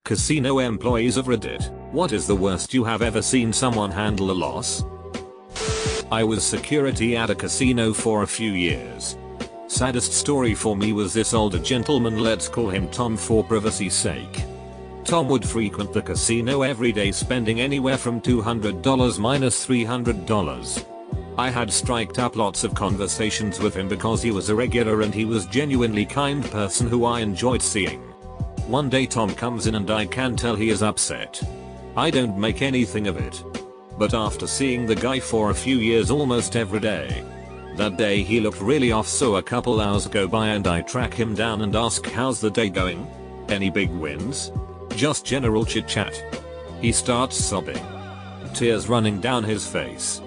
Casino employees of Reddit, what is the worst you have ever seen someone handle a loss? I was security at a casino for a few years. Saddest story for me was this older gentleman, let's call him Tom for privacy's sake. Tom would frequent the casino every day, spending anywhere from $200 minus $300. I had striked up lots of conversations with him because he was a regular and he was genuinely kind person who I enjoyed seeing. One day Tom comes in and I can tell he is upset. I don't make anything of it. But after seeing the guy for a few years almost every day, that day he looked really off, so a couple hours go by and I track him down and ask, how's the day going? Any big wins? Just general chit chat. He starts sobbing. Tears running down his face.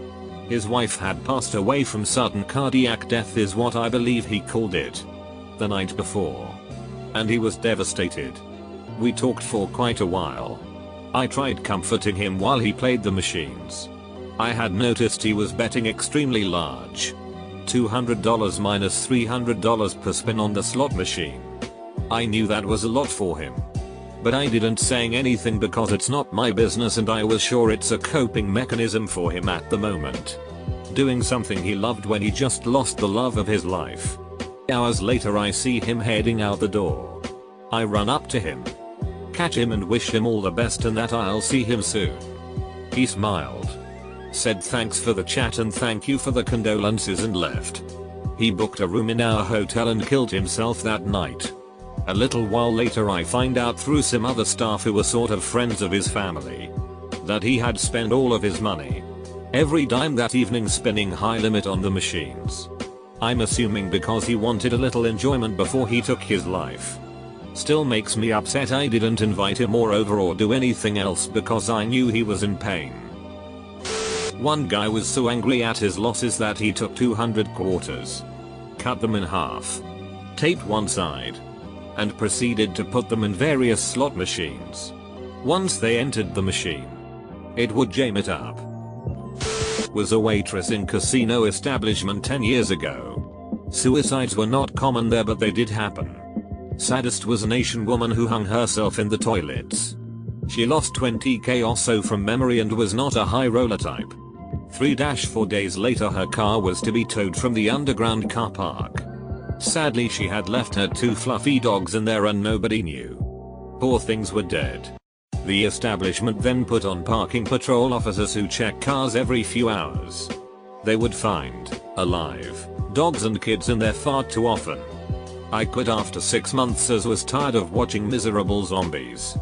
His wife had passed away from sudden cardiac death is what I believe he called it. The night before. And he was devastated. We talked for quite a while. I tried comforting him while he played the machines. I had noticed he was betting extremely large. $200 minus $300 per spin on the slot machine. I knew that was a lot for him. But I didn't say anything because it's not my business and I was sure it's a coping mechanism for him at the moment. Doing something he loved when he just lost the love of his life. Hours later I see him heading out the door. I run up to him. Catch him and wish him all the best and that I'll see him soon. He smiled. Said thanks for the chat and thank you for the condolences and left. He booked a room in our hotel and killed himself that night. A little while later I find out through some other staff who were sort of friends of his family that he had spent all of his money. Every dime that evening spinning high limit on the machines. I'm assuming because he wanted a little enjoyment before he took his life. Still makes me upset I didn't invite him or over or do anything else because I knew he was in pain. One guy was so angry at his losses that he took 200 quarters, cut them in half, taped one side, and proceeded to put them in various slot machines. Once they entered the machine, it would jam it up. Was a waitress in casino establishment 10 years ago. Suicides were not common there but they did happen. Saddest was an Asian woman who hung herself in the toilets. She lost 20k or so from memory and was not a high roller type. 3-4 days later her car was to be towed from the underground car park. Sadly she had left her 2 fluffy dogs in there and nobody knew. Poor things were dead. The establishment then put on parking patrol officers who check cars every few hours. They would find, alive, dogs and kids in there far too often. I quit after 6 months as was tired of watching miserable zombies.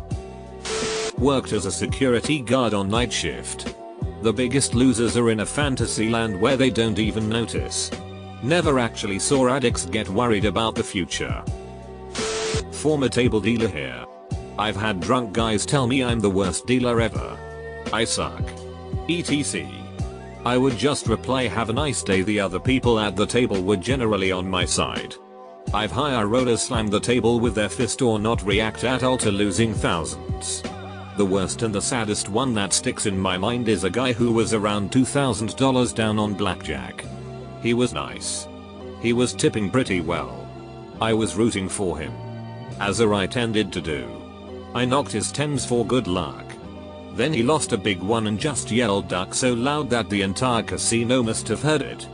Worked as a security guard on night shift. The biggest losers are in a fantasy land where they don't even notice. Never actually saw addicts get worried about the future. Former table dealer here. I've had drunk guys tell me I'm the worst dealer ever. I suck. etc. I would just reply have a nice day. The other people at the table were generally on my side. I've higher rollers slam the table with their fist or not react at all to losing thousands. The worst and the saddest one that sticks in my mind is a guy who was around $2,000 down on blackjack. He was nice. He was tipping pretty well. I was rooting for him. As I tended to do. I knocked his 10s for good luck. Then he lost a big one and just yelled duck so loud that the entire casino must have heard it.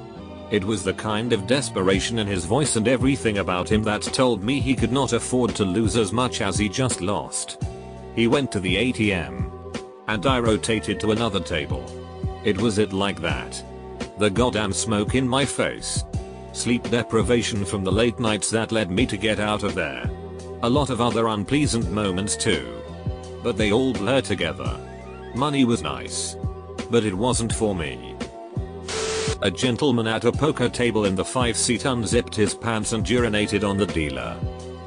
It was the kind of desperation in his voice and everything about him that told me he could not afford to lose as much as he just lost. He went to the ATM. And I rotated to another table. It was it like that. The goddamn smoke in my face. Sleep deprivation from the late nights that led me to get out of there. A lot of other unpleasant moments too. But they all blur together. Money was nice. But it wasn't for me. A gentleman at a poker table in the 5-seat unzipped his pants and urinated on the dealer.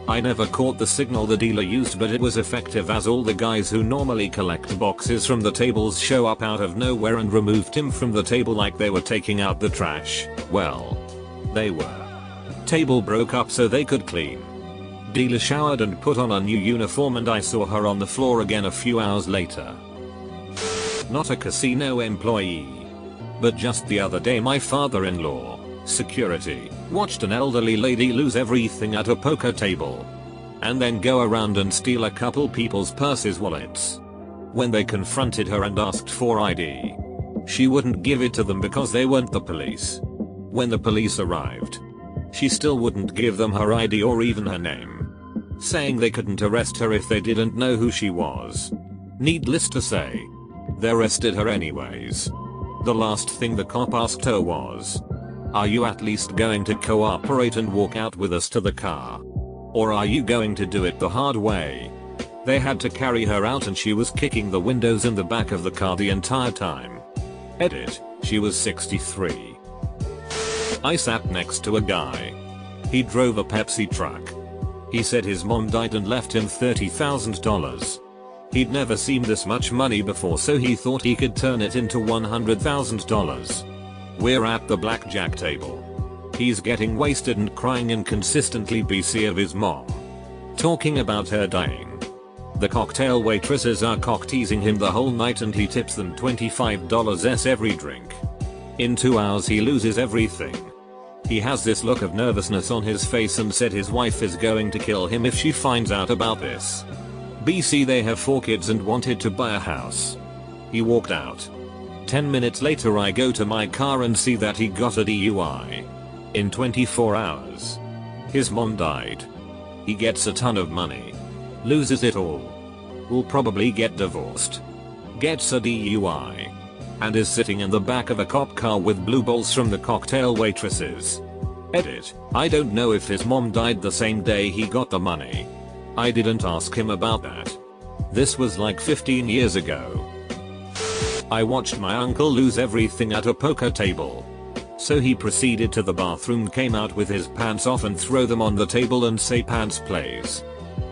I never caught the signal the dealer used but it was effective as all the guys who normally collect boxes from the tables show up out of nowhere and removed him from the table like they were taking out the trash. Well, they were. Table broke up so they could clean. Dealer showered and put on a new uniform and I saw her on the floor again a few hours later. Not a casino employee. But just the other day my father-in-law, security, watched an elderly lady lose everything at a poker table. and then go around and steal a couple people's purses, wallets. When they confronted her and asked for ID, she wouldn't give it to them because they weren't the police. When the police arrived, she still wouldn't give them her ID or even her name, saying they couldn't arrest her if they didn't know who she was. Needless to say, they arrested her anyways. The last thing the cop asked her was, "Are you at least going to cooperate and walk out with us to the car? Or are you going to do it the hard way?" They had to carry her out and she was kicking the windows in the back of the car the entire time. Edit, she was 63. I sat next to a guy. He drove a Pepsi truck. He said his mom died and left him $30,000. He'd never seen this much money before, so he thought he could turn it into $100,000. We're at the blackjack table. He's getting wasted and crying inconsistently BC of his mom, talking about her dying. The cocktail waitresses are cock teasing him the whole night and he tips them $25 every drink. In 2 hours he loses everything. He has this look of nervousness on his face and said his wife is going to kill him if she finds out about this. BC, they have 4 kids and wanted to buy a house. He walked out. 10 minutes later I go to my car and see that he got a DUI. In 24 hours. His mom died. He gets a ton of money. Loses it all. Will probably get divorced. Gets a DUI. And is sitting in the back of a cop car with blue balls from the cocktail waitresses. Edit, I don't know if his mom died the same day he got the money. I didn't ask him about that. This was like 15 years ago. I watched my uncle lose everything at a poker table. So he proceeded to the bathroom, came out with his pants off and throw them on the table and say, "Pants please."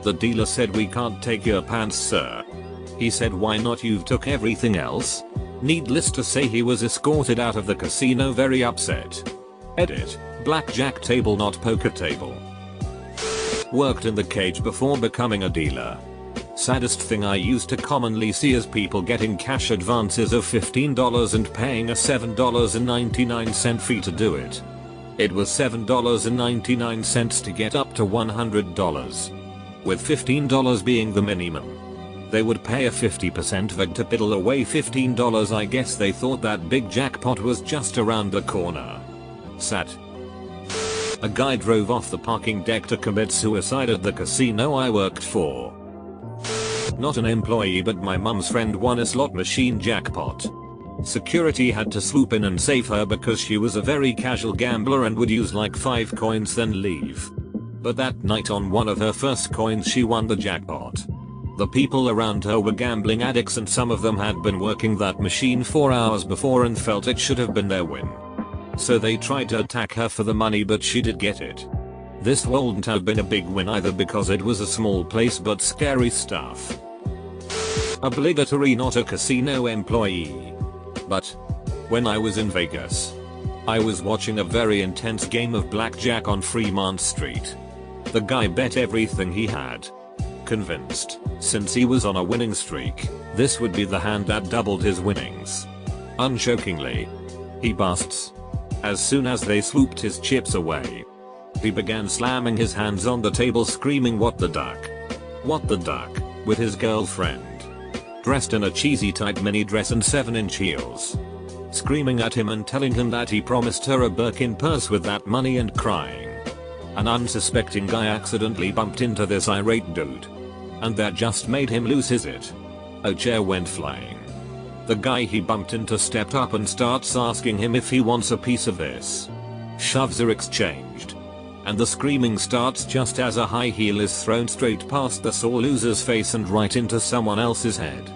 The dealer said, "We can't take your pants, sir." He said, "Why not? You've took everything else." Needless to say, he was escorted out of the casino very upset. Edit, blackjack table not poker table. Worked in the cage before becoming a dealer. Saddest thing I used to commonly see is people getting cash advances of $15 and paying a $7.99 fee to do it. It was $7.99 to get up to $100, with $15 being the minimum. They would pay a 50% VAG to piddle away $15. I guess they thought that big jackpot was just around the corner. Sad. A guy drove off the parking deck to commit suicide at the casino I worked for. Not an employee, but my mum's friend won a slot machine jackpot. Security had to swoop in and save her because she was a very casual gambler and would use like 5 coins then leave. But that night on one of her first coins she won the jackpot. The people around her were gambling addicts and some of them had been working that machine 4 hours before and felt it should have been their win. So they tried to attack her for the money, but she did get it. This wouldn't have been a big win either because it was a small place, but scary stuff. Obligatory not a casino employee. But when I was in Vegas, I was watching a very intense game of blackjack on Fremont Street. The guy bet everything he had. Convinced, since he was on a winning streak, this would be the hand that doubled his winnings. Unchokingly, he busts. As soon as they swooped his chips away, he began slamming his hands on the table screaming, "What the duck? What the duck?" with his girlfriend, dressed in a cheesy tight mini dress and 7-inch heels, screaming at him and telling him that he promised her a Birkin purse with that money and crying. An unsuspecting guy accidentally bumped into this irate dude, and that just made him lose his it. A chair went flying. The guy he bumped into stepped up and starts asking him if he wants a piece of this. Shoves are exchanged, and the screaming starts just as a high heel is thrown straight past the sore loser's face and right into someone else's head.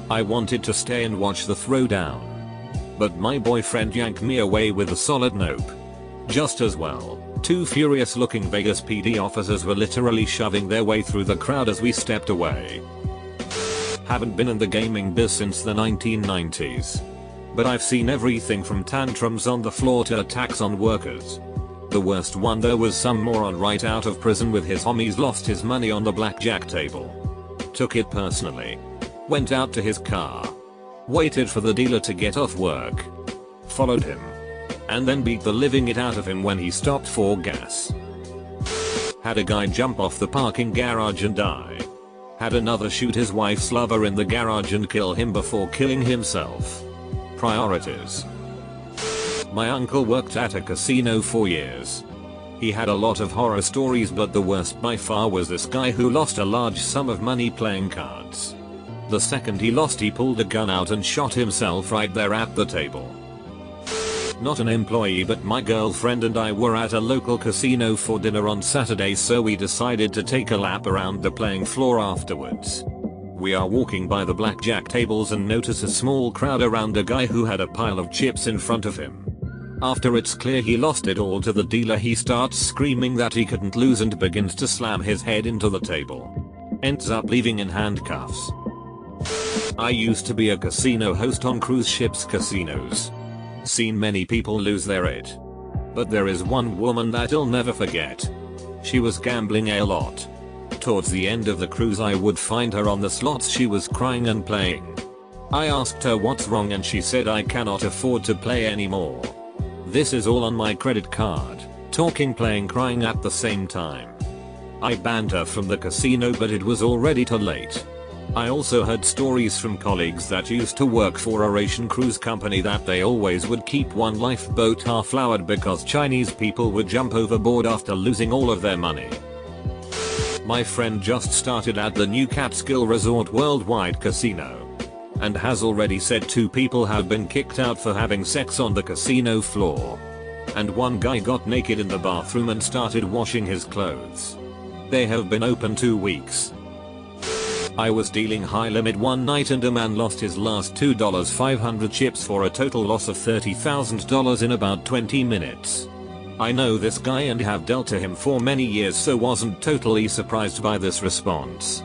I wanted to stay and watch the throwdown, but my boyfriend yanked me away with a solid nope. Just as well, 2 furious looking Vegas PD officers were literally shoving their way through the crowd as we stepped away. Haven't been in the gaming biz since the 1990s. But I've seen everything from tantrums on the floor to attacks on workers. The worst one though was some moron right out of prison with his homies lost his money on the blackjack table. Took it personally. Went out to his car. Waited for the dealer to get off work. Followed him. And then beat the living it out of him when he stopped for gas. Had a guy jump off the parking garage and die. Had another shoot his wife's lover in the garage and kill him before killing himself. Priorities. My uncle worked at a casino for years. He had a lot of horror stories, but the worst by far was this guy who lost a large sum of money playing cards. The second he lost, he pulled a gun out and shot himself right there at the table. Not an employee, but my girlfriend and I were at a local casino for dinner on Saturday, so we decided to take a lap around the playing floor afterwards. We are walking by the blackjack tables and notice a small crowd around a guy who had a pile of chips in front of him. After it's clear he lost it all to the dealer, he starts screaming that he couldn't lose and begins to slam his head into the table. Ends up leaving in handcuffs. I used to be a casino host on cruise ships casinos. Seen many people lose their it. But there is one woman that I'll never forget. She was gambling a lot. Towards the end of the cruise I would find her on the slots. She was crying and playing. I asked her what's wrong and she said, I cannot afford to play anymore. This is all on my credit card. Talking, playing, crying at the same time. I banned her from the casino, but it was already too late. I also heard stories from colleagues that used to work for a Russian cruise company that they always would keep one lifeboat half-lowered because Chinese people would jump overboard after losing all of their money. My friend just started at the new Catskill Resort Worldwide Casino and has already said 2 people have been kicked out for having sex on the casino floor. And one guy got naked in the bathroom and started washing his clothes. They have been open 2 weeks. I was dealing high limit one night and a man lost his last $2,500 chips for a total loss of $30,000 in about 20 minutes. I know this guy and have dealt to him for many years, so wasn't totally surprised by this response.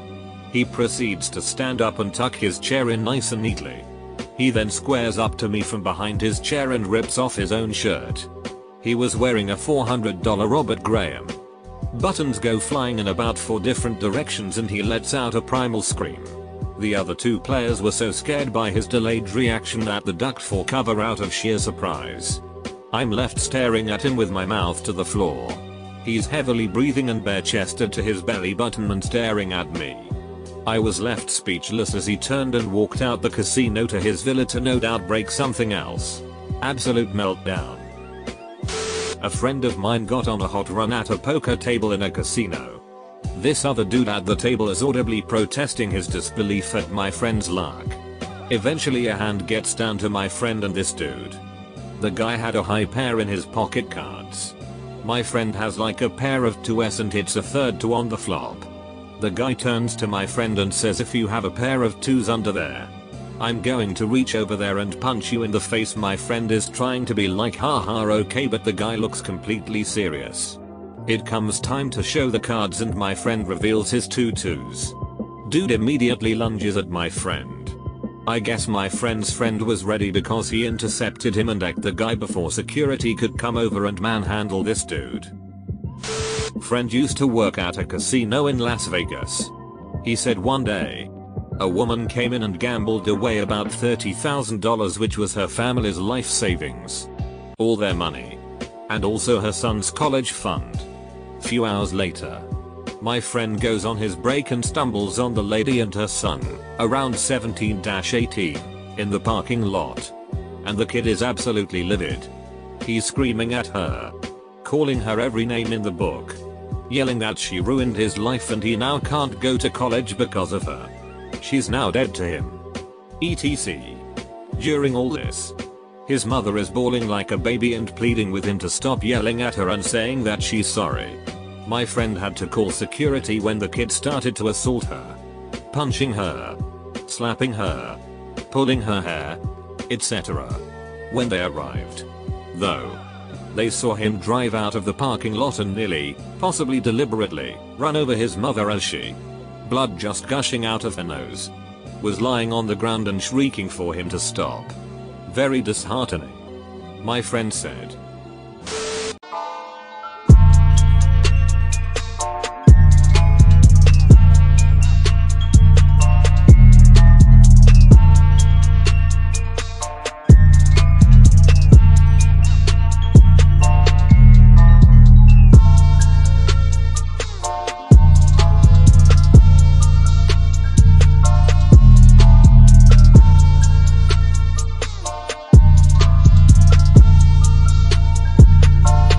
He proceeds to stand up and tuck his chair in nice and neatly. He then squares up to me from behind his chair and rips off his own shirt. He was wearing a $400 Robert Graham. Buttons go flying in about 4 different directions and he lets out a primal scream. The other 2 players were so scared by his delayed reaction that they ducked for cover out of sheer surprise. I'm left staring at him with my mouth to the floor. He's heavily breathing and bare-chested to his belly button and staring at me. I was left speechless as he turned and walked out the casino to his villa to no doubt break something else. Absolute meltdown. A friend of mine got on a hot run at a poker table in a casino. This other dude at the table is audibly protesting his disbelief at my friend's luck. Eventually a hand gets down to my friend and this dude. The guy had a high pair in his pocket cards. My friend has like a pair of 2s and hits a third 2 on the flop. The guy turns to my friend and says, if you have a pair of 2s under there, I'm going to reach over there and punch you in the face. My friend is trying to be like, haha okay, but the guy looks completely serious. It comes time to show the cards and my friend reveals his 2 2s. Dude immediately lunges at my friend. I guess my friend's friend was ready because he intercepted him and ate the guy before security could come over and manhandle this dude. Friend used to work at a casino in Las Vegas. He said one day, a woman came in and gambled away about $30,000, which was her family's life savings. All their money. And also her son's college fund. Few hours later, my friend goes on his break and stumbles on the lady and her son, around 17-18, in the parking lot. And the kid is absolutely livid. He's screaming at her. Calling her every name in the book. Yelling that she ruined his life and he now can't go to college because of her. She's now dead to him. etc. During all this, his mother is bawling like a baby and pleading with him to stop yelling at her and saying that she's sorry. My friend had to call security when the kid started to assault her. Punching her. Slapping her. Pulling her hair. etc. When they arrived, though, they saw him drive out of the parking lot and nearly, possibly deliberately, run over his mother as she, blood just gushing out of her nose, was lying on the ground and shrieking for him to stop. Very disheartening. My friend said,